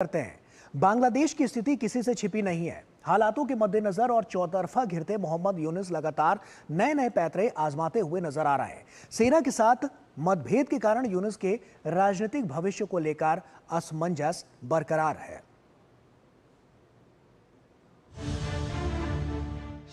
करते हैं। बांग्लादेश की स्थिति किसी से छिपी नहीं है। हालातों के मद्देनजर और चौतरफा घिरते मोहम्मद यूनुस लगातार नए नए पैंतरे आजमाते हुए नजर आ रहे हैं। सेना के साथ मतभेद के कारण यूनुस के राजनीतिक भविष्य को लेकर असमंजस बरकरार है।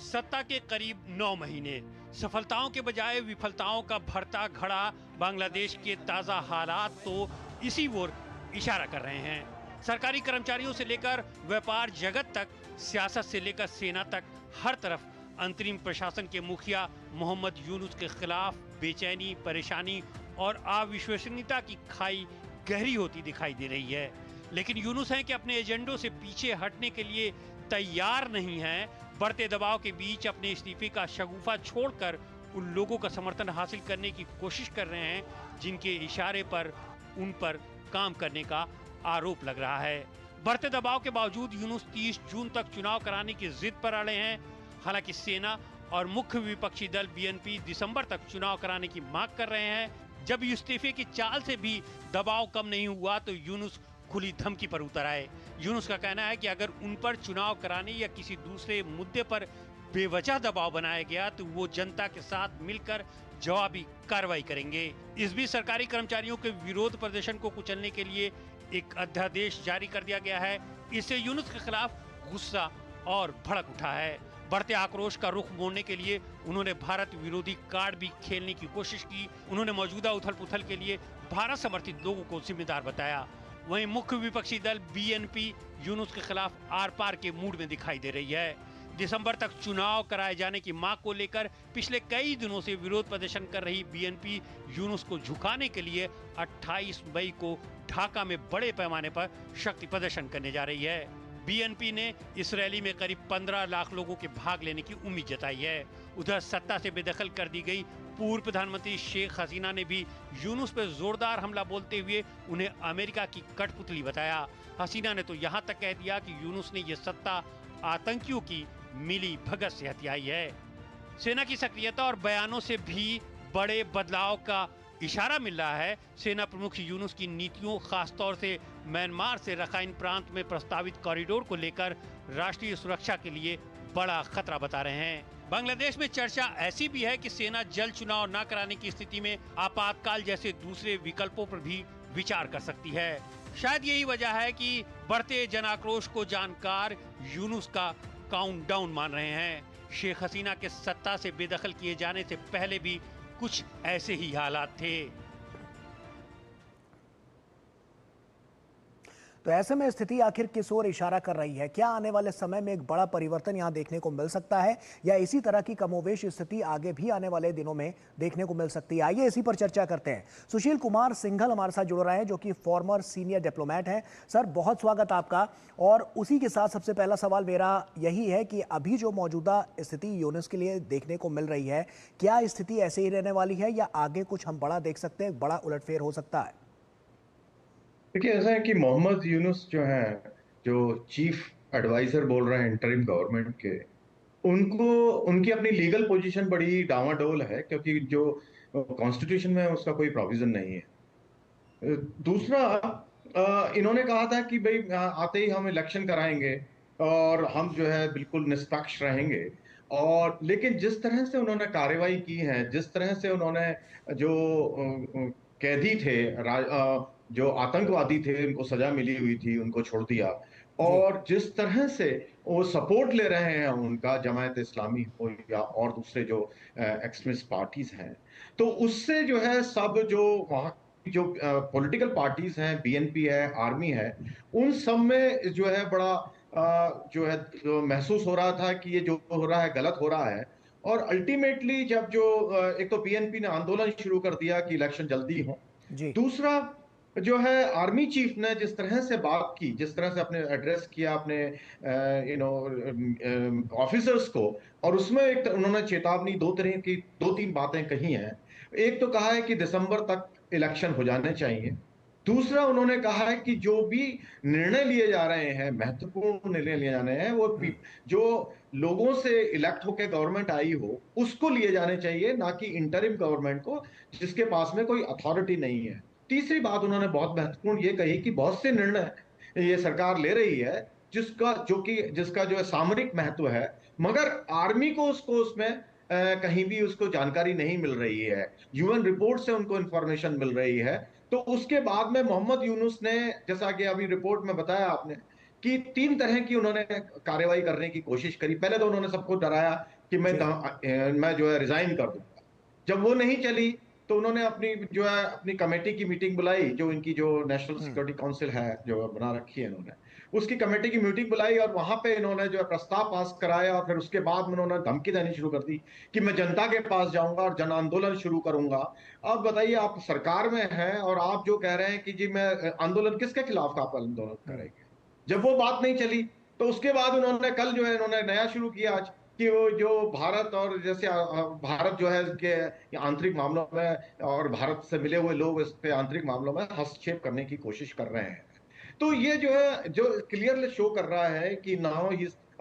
सत्ता के करीब 9 महीने, सफलताओं के बजाय विफलताओं का भरता घड़ा बांग्लादेश के ताजा हालात तो इसी ओर इशारा कर रहे हैं। सरकारी कर्मचारियों से लेकर व्यापार जगत तक, सियासत से लेकर सेना तक, हर तरफ अंतरिम प्रशासन के मुखिया मोहम्मद यूनुस के खिलाफ बेचैनी, परेशानी और अविश्वसनीयता की खाई गहरी होती दिखाई दे रही है। लेकिन यूनुस हैं कि अपने एजेंडों से पीछे हटने के लिए तैयार नहीं हैं। बढ़ते दबाव के बीच अपने इस्तीफे का शगुफा छोड़कर उन लोगों का समर्थन हासिल करने की कोशिश कर रहे हैं जिनके इशारे पर उन पर काम करने का आरोप लग रहा है। बढ़ते दबाव के बावजूद यूनुस 30 जून तक चुनाव कराने की जिद पर अड़े हैं। हालांकि सेना और मुख्य विपक्षी दल बीएनपी दिसंबर तक चुनाव कराने की मांग कर रहे हैं। जब इस्तीफे की चाल से भी दबाव कम नहीं हुआ तो यूनुस खुली धमकी पर उतर आए। यूनुस का कहना है कि अगर उन पर चुनाव कराने या किसी दूसरे मुद्दे पर बेवजह दबाव बनाया गया तो वो जनता के साथ मिलकर जवाबी कार्रवाई करेंगे। इस बीच सरकारी कर्मचारियों के विरोध प्रदर्शन को कुचलने के लिए एक अध्यादेश जारी कर दिया गया है। इससे यूनुस के खिलाफ गुस्सा और भड़क उठा है। बढ़ते आक्रोश का रुख मोड़ने के लिए उन्होंने भारत विरोधी कार्ड भी खेलने की कोशिश की। उन्होंने मौजूदा उथल पुथल के लिए भारत समर्थित लोगों को जिम्मेदार बताया। वहीं मुख्य विपक्षी दल बीएनपी यूनुस के खिलाफ आर पार के मूड में दिखाई दे रही है। दिसंबर तक चुनाव कराए जाने की मांग को लेकर पिछले कई दिनों से विरोध प्रदर्शन कर रही बीएनपी यूनुस को झुकाने के लिए 28 मई को ढाका में बड़े पैमाने पर शक्ति प्रदर्शन करने जा रही है। बीएनपी ने इस रैली में करीब 15 लाख लोगों के भाग लेने की उम्मीद जताई है। उधर सत्ता से बेदखल कर दी गई पूर्व प्रधानमंत्री शेख हसीना ने भी यूनुस पर जोरदार हमला बोलते हुए उन्हें अमेरिका की कठपुतली बताया। हसीना ने तो यहाँ तक कह दिया कि यूनुस ने ये सत्ता आतंकियों की मिली भगत से हथियाई है। सेना की सक्रियता और बयानों से भी बड़े बदलाव का इशारा मिल रहा है। सेना प्रमुख यूनुस की नीतियों, खासतौर से म्यांमार से रखाइन प्रांत में प्रस्तावित कॉरिडोर को लेकर राष्ट्रीय सुरक्षा के लिए बड़ा खतरा बता रहे हैं। बांग्लादेश में चर्चा ऐसी भी है कि सेना जल्द चुनाव न कराने की स्थिति में आपातकाल जैसे दूसरे विकल्पों पर भी विचार कर सकती है। शायद यही वजह है कि बढ़ते जन आक्रोश को जानकार यूनुस का काउंटडाउन मान रहे हैं। शेख हसीना के सत्ता से बेदखल किए जाने से पहले भी कुछ ऐसे ही हालात थे। तो ऐसे में स्थिति आखिर किस ओर इशारा कर रही है? क्या आने वाले समय में एक बड़ा परिवर्तन यहां देखने को मिल सकता है या इसी तरह की कमोवेश स्थिति आगे भी आने वाले दिनों में देखने को मिल सकती है? आइए इसी पर चर्चा करते हैं। सुशील कुमार सिंघल हमारे साथ जुड़ रहे हैं जो कि फॉर्मर सीनियर डिप्लोमेट हैं। सर, बहुत स्वागत आपका। और उसी के साथ सबसे पहला सवाल मेरा यही है कि अभी जो मौजूदा स्थिति यूनुस के लिए देखने को मिल रही है, क्या स्थिति ऐसे ही रहने वाली है या आगे कुछ हम बड़ा देख सकते हैं, बड़ा उलटफेर हो सकता है? देखिए, ऐसा है कि मोहम्मद यूनुस जो है, जो चीफ एडवाइजर बोल रहे हैं इंटरिम गवर्नमेंट के, उनको उनकी अपनी लीगल पोजीशन बड़ी डावाडोल है क्योंकि जो कॉन्स्टिट्यूशन में है उसका कोई प्रोविजन नहीं है। दूसरा, इन्होंने कहा था कि भाई आते ही हम इलेक्शन कराएंगे और हम जो है बिल्कुल निष्पक्ष रहेंगे। और लेकिन जिस तरह से उन्होंने कार्रवाई की है, जिस तरह से उन्होंने जो कैदी थे, जो आतंकवादी थे, उनको सजा मिली हुई थी, उनको छोड़ दिया। जी। और जिस तरह से वो सपोर्ट ले रहे हैं उनका, जमायत इस्लामी हो या और दूसरे जो एक्सट्रीमिस्ट पार्टीज हैं, तो उससे जो है सब जो वहाँ की जो पॉलिटिकल पार्टीज हैं, बीएनपी है, आर्मी है, उन सब में जो है बड़ा जो है जो महसूस हो रहा था कि ये जो हो रहा है गलत हो रहा है। और अल्टीमेटली जब जो एक तो बीएनपी ने आंदोलन शुरू कर दिया कि इलेक्शन जल्दी हो। जी। दूसरा जो है, आर्मी चीफ ने जिस तरह से बात की, जिस तरह से अपने एड्रेस किया अपने ऑफिसर्स को, और उसमें एक उन्होंने चेतावनी, दो तरह की दो तीन बातें कही हैं। एक तो कहा है कि दिसंबर तक इलेक्शन हो जाने चाहिए। दूसरा, उन्होंने कहा है कि जो भी निर्णय लिए जा रहे हैं, महत्वपूर्ण निर्णय लिए जाने हैं, वो जो लोगों से इलेक्ट होकर गवर्नमेंट आई हो उसको लिए जाने चाहिए, ना कि इंटरिम गवर्नमेंट को जिसके पास में कोई अथॉरिटी नहीं है। तीसरी बात उन्होंने बहुत महत्वपूर्ण ये कही कि बहुत से निर्णय ये सरकार ले रही है, जिसका जो है सामरिक महत्व है, मगर आर्मी को उसमें कहीं भी उसको जानकारी नहीं मिल रही है। यूएन रिपोर्ट से उनको इंफॉर्मेशन मिल रही है। तो उसके बाद में मोहम्मद यूनुस ने, जैसा कि अभी रिपोर्ट में बताया आपने, कि 3 तरह की उन्होंने कार्रवाई करने की कोशिश करी। पहले तो उन्होंने सबको डराया कि जी मैं जो है रिजाइन कर दूंगा। जब वो नहीं चली तो उन्होंने अपनी कमेटी की मीटिंग बुलाई, जो इनकी जो नेशनल सिक्योरिटी काउंसिल है जो बना रखी है इन्होंने, उसकी कमेटी की मीटिंग बुलाई और वहां पे इन्होंने जो है प्रस्ताव पास कराया। और फिर उसके बाद में उन्होंने धमकी देनी शुरू कर दी कि मैं जनता के पास जाऊंगा और जन आंदोलन शुरू करूंगा। अब बताइए, आप सरकार में हैं और आप जो कह रहे हैं कि जी मैं आंदोलन, किसके खिलाफ आप आंदोलन करेंगे? जब वो बात नहीं चली तो उसके बाद उन्होंने कल जो है इन्होंने नया शुरू किया आज, कि वो जो भारत और जैसे भारत जो है के आंतरिक मामलों में और भारत से मिले हुए लोग इसके आंतरिक मामलों में हस्तक्षेप करने की कोशिश कर रहे हैं। तो ये जो है जो क्लियरली शो कर रहा है कि नाउ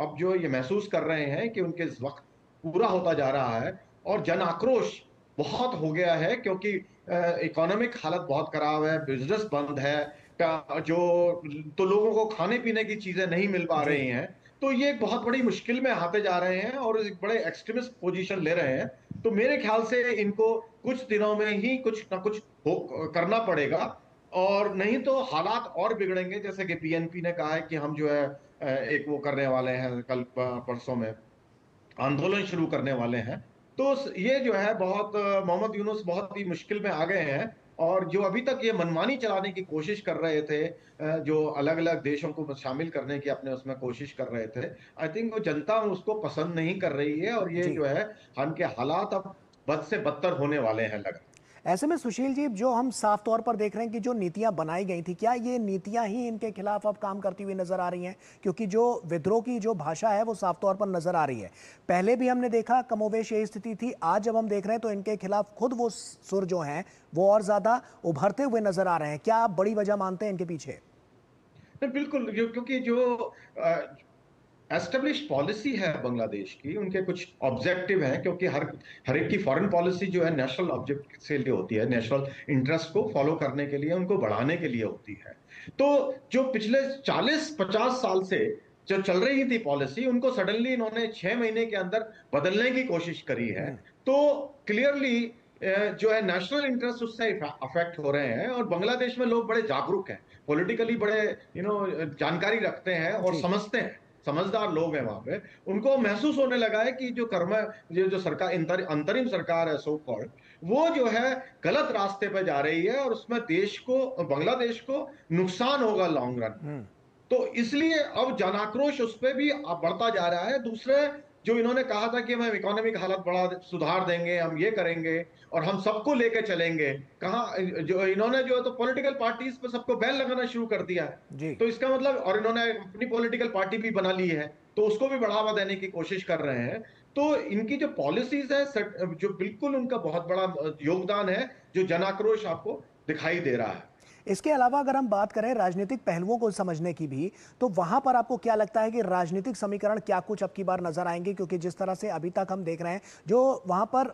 अब जो ये महसूस कर रहे हैं कि उनके वक्त पूरा होता जा रहा है और जन आक्रोश बहुत हो गया है, क्योंकि इकोनॉमिक हालत बहुत खराब है, बिजनेस बंद है, जो तो लोगों को खाने पीने की चीजें नहीं मिल पा जी। रही हैं। तो ये एक बहुत बड़ी मुश्किल में आते जा रहे हैं और एक बड़े एक्सट्रीमिस्ट पोजीशन ले रहे हैं। तो मेरे ख्याल से इनको कुछ दिनों में ही कुछ ना कुछ करना पड़ेगा, और नहीं तो हालात और बिगड़ेंगे। जैसे कि पीएनपी ने कहा है कि हम जो है एक वो करने वाले हैं, कल परसों में आंदोलन शुरू करने वाले हैं। तो ये जो है बहुत मोहम्मद यूनुस बहुत ही मुश्किल में आ गए हैं। और जो अभी तक ये मनमानी चलाने की कोशिश कर रहे थे, जो अलग अलग देशों को शामिल करने की अपने उसमें कोशिश कर रहे थे, आई थिंक वो जनता उसको पसंद नहीं कर रही है। और ये जी। जो है उनके हालात अब बद से बदतर होने वाले हैं लग। ऐसे में सुशील जी, जो हम साफ तौर पर देख रहे हैं कि जो नीतियां बनाई गई थी, क्या ये नीतियां ही इनके खिलाफ अब काम करती हुई नजर आ रही हैं? क्योंकि जो विद्रोह की जो भाषा है वो साफ तौर पर नजर आ रही है। पहले भी हमने देखा कमोवेश यही स्थिति थी, आज जब हम देख रहे हैं तो इनके खिलाफ खुद वो सुर जो हैं वो और ज्यादा उभरते हुए नजर आ रहे हैं। क्या आप बड़ी वजह मानते हैं इनके पीछे? बिल्कुल, क्योंकि जो एस्टेब्लिश पॉलिसी है बांग्लादेश की, उनके कुछ ऑब्जेक्टिव हैं, क्योंकि हर एक की फॉरेन पॉलिसी जो है नेशनल ऑब्जेक्ट से लिए होती है, नेशनल इंटरेस्ट को फॉलो करने के लिए, उनको बढ़ाने के लिए होती है। तो जो पिछले 40-50 साल से जो चल रही थी पॉलिसी, उनको सडनली इन्होंने 6 महीने के अंदर बदलने की कोशिश करी है। तो क्लियरली जो है नेशनल इंटरेस्ट उससे अफेक्ट हो रहे हैं। और बांग्लादेश में लोग बड़े जागरूक हैं, पॉलिटिकली बड़े जानकारी रखते हैं और जी। समझते हैं, समझदार लोग हैं वहां पे। उनको महसूस होने लगा है कि जो सरकार, अंतरिम सरकार है सो कॉल्ड, वो जो है गलत रास्ते पे जा रही है और उसमें बांग्लादेश को नुकसान होगा लॉन्ग रन। तो इसलिए अब जन आक्रोश उस पर भी अब बढ़ता जा रहा है। दूसरे, जो इन्होंने कहा था कि हम इकोनॉमिक हालत बड़ा सुधार देंगे, हम ये करेंगे और हम सबको लेके चलेंगे, कहा जो इन्होंने जो है तो पॉलिटिकल पार्टीज पे सबको बैन लगाना शुरू कर दिया है। जी। तो इसका मतलब, और इन्होंने अपनी पॉलिटिकल पार्टी भी बना ली है, तो उसको भी बढ़ावा देने की कोशिश कर रहे हैं। तो इनकी जो पॉलिसीज है, जो बिल्कुल उनका बहुत बड़ा योगदान है, जो जन आक्रोश आपको दिखाई दे रहा है। इसके अलावा अगर हम बात करें राजनीतिक पहलुओं को समझने की भी, तो वहां पर आपको क्या लगता है कि राजनीतिक समीकरण क्या कुछ अब की बार नजर आएंगे? क्योंकि जिस तरह से अभी तक हम देख रहे हैं, जो वहां पर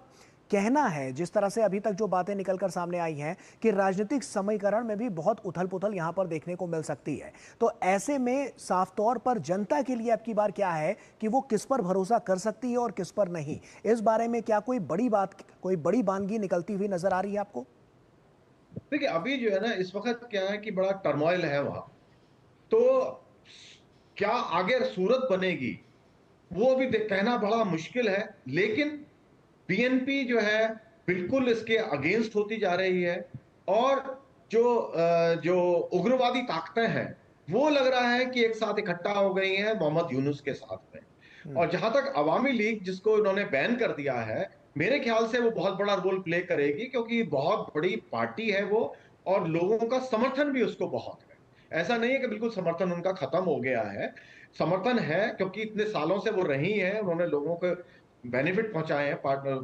कहना है, जिस तरह से अभी तक जो बातें निकलकर सामने आई हैं कि राजनीतिक समीकरण में भी बहुत उथल पुथल यहां पर देखने को मिल सकती है। तो ऐसे में साफ तौर पर जनता के लिए अब की बार क्या है कि वो किस पर भरोसा कर सकती है और किस पर नहीं? इस बारे में क्या कोई बड़ी बानगी निकलती हुई नजर आ रही है आपको? देखिए, अभी जो है ना, इस वक्त क्या है कि बड़ा टर्मोइल है वहां। तो क्या आगे सूरत बनेगी वो अभी कहना बड़ा मुश्किल है। लेकिन बीएनपी जो है बिल्कुल इसके अगेंस्ट होती जा रही है। और जो उग्रवादी ताकतें हैं, वो लग रहा है कि एक साथ इकट्ठा हो गई हैं मोहम्मद यूनुस के साथ में। और जहां तक अवामी लीग, जिसको इन्होंने बैन कर दिया है, मेरे ख्याल से वो बहुत बड़ा रोल प्ले करेगी, क्योंकि बहुत बड़ी पार्टी है वो और लोगों का समर्थन भी उसको बहुत है। ऐसा नहीं है कि बिल्कुल समर्थन उनका खत्म हो गया है, समर्थन है, क्योंकि इतने सालों से वो रही हैं, उन्होंने लोगों को बेनिफिट पहुंचाए हैं,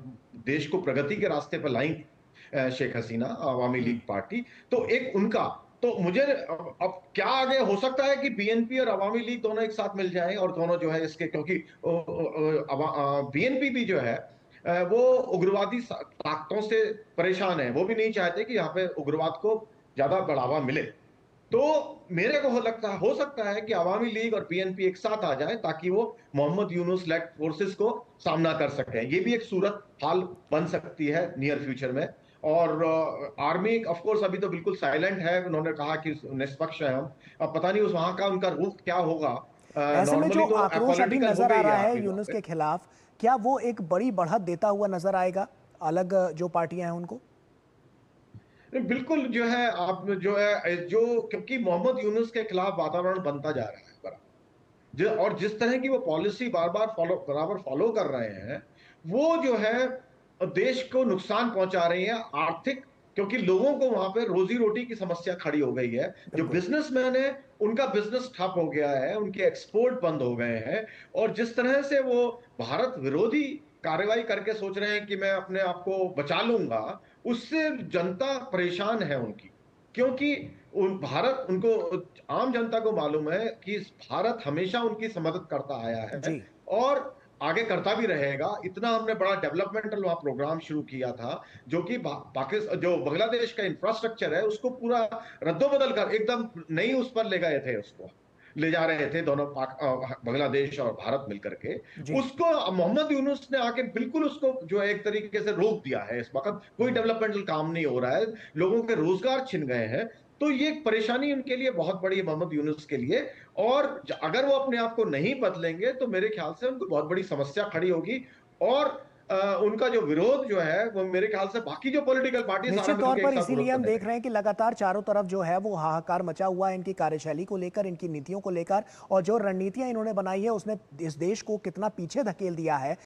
देश को प्रगति के रास्ते पर लाई शेख हसीना, अवामी लीग पार्टी। तो एक उनका, तो मुझे अब क्या आगे हो सकता है कि बीएनपी और अवामी लीग दोनों एक साथ मिल जाएं और दोनों जो है इसके, क्योंकि बीएनपी भी जो है वो उग्रवादी ताकतों से परेशान है, वो भी नहीं चाहते कि यहाँ पे उग्रवाद को ज्यादा बढ़ावा मिले। तो मेरे को हो सकता है कि अवामी लीग और पीएनपी एक साथ आ जाए ताकि वो मोहम्मद यूनुस लेड फोर्सेस को सामना कर सकें। ये भी एक सूरत हाल बन सकती है नियर फ्यूचर में। और आर्मी ऑफ कोर्स अभी तो बिल्कुल साइलेंट है, उन्होंने कहा कि निष्पक्ष है हम। अब पता नहीं उस वहां का उनका रुख क्या होगा। ऐसे में जो नॉर्मली तो आक्रोश अभी अपॉलिटिकल हो नजर आ गई है रहा है आर्मी वहां यूनुस पे। के खिलाफ, क्या वो एक बड़ी बढ़त देता हुआ नजर आएगा अलग जो पार्टियां हैं उनको? बिल्कुल जो है आप जो है जो क्योंकि मोहम्मद यूनुस के खिलाफ वातावरण बनता जा रहा है बड़ा, जो और जिस तरह की वो पॉलिसी बार बार बराबर फॉलो कर रहे हैं, वो जो है देश को नुकसान पहुंचा रही है आर्थिक। क्योंकि लोगों को वहां पे रोजी रोटी की समस्या खड़ी हो गई है। जो बिल्कुल। बिजनेसमैन है उनका बिजनेस ठप हो गया है, उनके एक्सपोर्ट बंद हो गए हैं। और जिस तरह से वो भारत विरोधी कार्रवाई करके सोच रहे हैं कि मैं अपने आप को बचा लूंगा, उससे जनता परेशान है उनकी। क्योंकि उन भारत उनको आम जनता को मालूम है कि भारत हमेशा उनकी मदद करता आया है जी। और आगे करता भी रहेगा। इतना हमने बड़ा डेवलपमेंटल वहां प्रोग्राम शुरू किया था, जो कि पाकिस्तान जो बांग्लादेश का इंफ्रास्ट्रक्चर है उसको पूरा रद्दोबदल कर एकदम नई उस पर ले गए थे, उसको ले जा रहे थे दोनों बांग्लादेश और भारत मिलकर के। जी। उसको मोहम्मद यूनुस ने आके बिल्कुल उसको जो है एक तरीके से रोक दिया है। इस वक्त कोई डेवलपमेंटल काम नहीं हो रहा है, लोगों के रोजगार छिन गए हैं। तो ये एक परेशानी उनके लिए बहुत बड़ी है, मोहम्मद यूनुस के लिए। और अगर वो अपने आप को नहीं बदलेंगे तो मेरे ख्याल से उनको बहुत बड़ी समस्या खड़ी होगी। और उनका जो विरोध जो है वो मेरे ख्याल से बाकी जो पॉलिटिकल पार्टी सारा निश्चित मिलकर तौर के एक पर साथ विरोध इसीलिए हम करने देख लगे। रहे हैं कि लगातार चारों तरफ जो है वो हाहाकार मचा हुआ है इनकी कार्यशैली को लेकर, इनकी नीतियों को लेकर, और जो रणनीतियां इन्होंने बनाई है उसने इस देश को कितना पीछे धकेल दिया है।